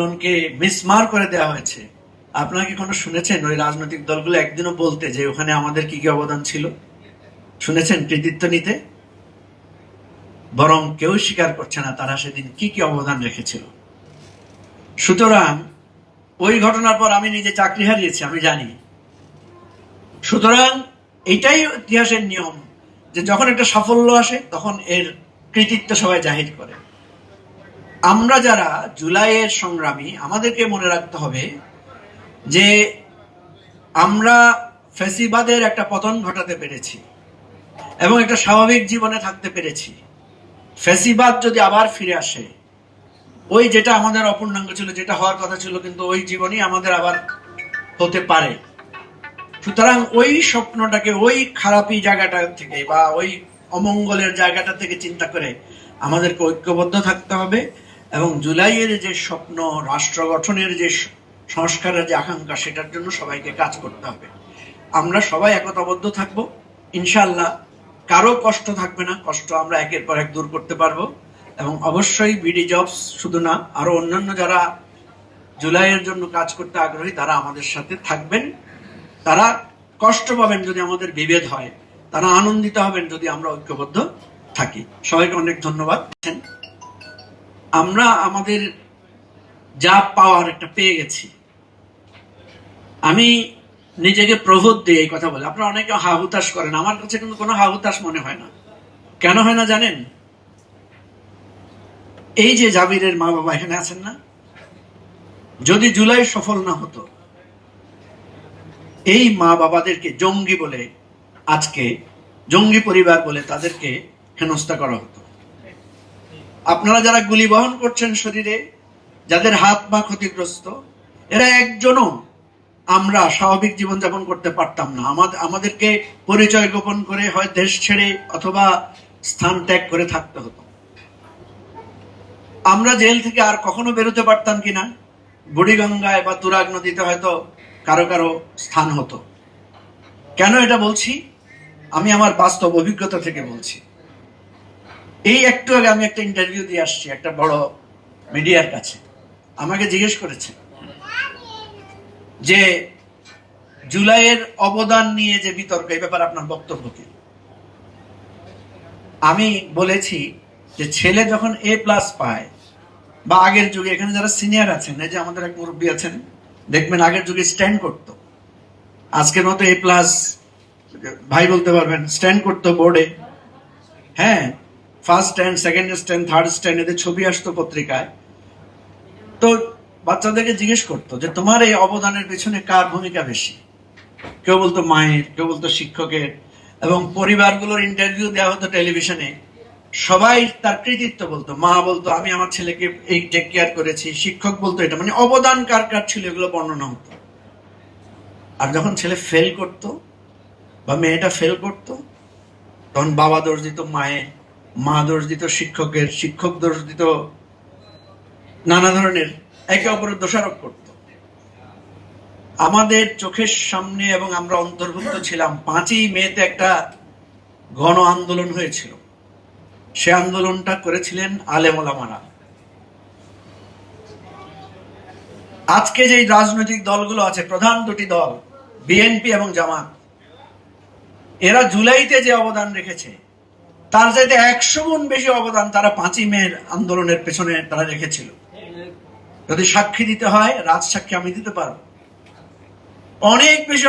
আন্দোলনকে মিসমার করে দেওয়া হয়েছে। আপনারা কি কোনো শুনেছেন ওই রাজনৈতিক দলগুলো একদিনও বলতে যে ওখানে আমাদের কি কি অবদান ছিল? শুনেছেন কৃতিত্ব নিতে? বরং কেউ স্বীকার করছে না তারা সেদিন কি কি অবদান রেখেছিল। সুতরাং ওই ঘটনার পর আমি নিজে চাকরি হারিয়েছি, আমি জানি। সুতরাং এটাই ইতিহাসের নিয়ম যে যখন একটা সাফল্য আসে তখন এর কৃতিত্ব সবাই জাহির করে। আমরা যারা জুলাইয়ের সংগ্রামী, আমাদেরকে মনে রাখতে হবে যে আমরা ফ্যাসিবাদের একটা পতন ঘটাতে পেরেছি এবং একটা স্বাভাবিক জীবনে থাকতে পেরেছি। ফ্যাসিবাদ যদি আবার ফিরে আসে, ওই যেটা আমাদের অপূর্ণাঙ্গ ছিল, যেটা হওয়ার কথা ছিল, কিন্তু ওই জীবনই আমাদের আবার হতে পারে। সুতরাং ওই স্বপ্নটাকে ওই খারাপি জায়গাটা থেকে বা ওই অমঙ্গলের জায়গাটা থেকে চিন্তা করে আমাদেরকে ঐক্যবদ্ধ থাকতে হবে এবং জুলাইয়ের যে স্বপ্ন, রাষ্ট্র গঠনের যে সংস্কারের যে আকাঙ্ক্ষা, সেটার জন্য সবাইকে কাজ করতে হবে। আমরা সবাই একতাবদ্ধ থাকবো ইনশাআল্লাহ। কারো কষ্ট থাকবে না, কষ্ট আমরা একের পর এক দূর করতে পারবো। এবং অবশ্যই বিডি জবস শুধু না, আরো অন্যান্য যারা জুলাইয়ের জন্য কাজ করতে আগ্রহী তারা আমাদের সাথে থাকবেন। তারা কষ্ট পাবেন যদি আমাদের বিভেদ হয়, তারা আনন্দিত হবেন যদি আমরা ঐক্যবদ্ধ থাকি। সবাইকে অনেক ধন্যবাদ। আমরা আমাদের যা পাওয়ার একটা পেয়ে গেছি। আমি নিজেকে প্রবোধ দিই এই কথা বলে। আপনারা অনেকে হা হুতাশ করেন, আমার কাছে কিন্তু কোনো হা হুতাশ মনে হয় না। কেন হয় না জানেন? এই যে জাবিরের মা বাবা এখানে আছেন না, যদি জুলাই সফল না হতো, এই মা বাবাদেরকে জঙ্গি বলে, আজকে জঙ্গি পরিবার বলে তাদেরকে হেনস্থা করা হতো। আপনারা যারা গুলি বহন করছেন শরীরে, যাদের হাত পা ক্ষতিগ্রস্ত, এরা একজনও আমরা স্বাভাবিক জীবনযাপন করতে পারতাম না। আমাদেরকে পরিচয় গোপন করে হয় দেশ ছেড়ে অথবা স্থান ত্যাগ করে থাকতে হতো। আমরা জেল থেকে আর কখনো বেরোতে পারতাম কিনা, বুড়িগঙ্গায় বা তুরাগ নদীতে হয়তো কারো কারো স্থান হতো। কেন এটা বলছি? আমি আমার বাস্তব অভিজ্ঞতা থেকে বলছি। এই একটু আগে আমি একটা ইন্টারভিউ দিয়ে আসছি একটা বড় মিডিয়ার কাছে। আমাকে জিজ্ঞেস করেছে যে জুলাইয়ের অবদান নিয়ে যে বিতর্ক, এই ব্যাপারে আপনার বক্তব্য কি? আমি বলেছি যে ছেলে যখন A+ পায়, বা আগের যুগে এখানে যারা সিনিয়র আছেন, এই যে আমাদের এক মুরব্বী আছেন, দেখবেন আগের যুগে স্ট্যান্ড করতো। আজকের মতো A+ ভাই বলতে পারবেন, স্ট্যান্ড করতো বোর্ডে। হ্যাঁ, first stand, second stand, third stand, এদের ছবি আসতো পত্রিকায়। তো বাচ্চাদেরকে জিজ্ঞেস করতো যে তোমার এই অবদানের পেছনে কার ভূমিকা বেশি? কেউ বলতো মায়ের, কেউ বলতো শিক্ষকের, এবং পরিবারগুলোর ইন্টারভিউ দেওয়া হতো টেলিভিশনে। সবাই তার কৃতিত্ব বলতো। মা বলতো আমি আমার ছেলেকে এই টেক কেয়ার করেছি, শিক্ষক বলতো এটা, মানে অবদান কার কার ছিল এগুলো বর্ণনা হতো। আর যখন ছেলে ফেল করত বা মেয়েটা ফেল করত, তখন বাবা দোষ দিত মায়ের, মা দোষ দিত শিক্ষকের, শিক্ষক দোষ দিত নানা ধরনের, একে অপরের দোষারোপ করত। আমাদের চোখের সামনে, এবং আমরা অন্তর্ভুক্ত ছিলাম, 5ই মেতে একটা গণ আন্দোলন হয়েছিল। সে আন্দোলনটা করেছিলেন আলেম ওলামারা। আজকে যে রাজনৈতিক দলগুলো আছে, প্রধান দুটি দল বিএনপি এবং জামাত, এরা জুলাইতে যে অবদান রেখেছে তার চাইতে 100 গুণ বেশি অবদান তারা 5ই মের আন্দোলনের পেছনে তারা রেখেছিল। যদি সাক্ষী দিতে হয়, রাজ সাক্ষী আমি দিতে পারবো। অনেক বেশি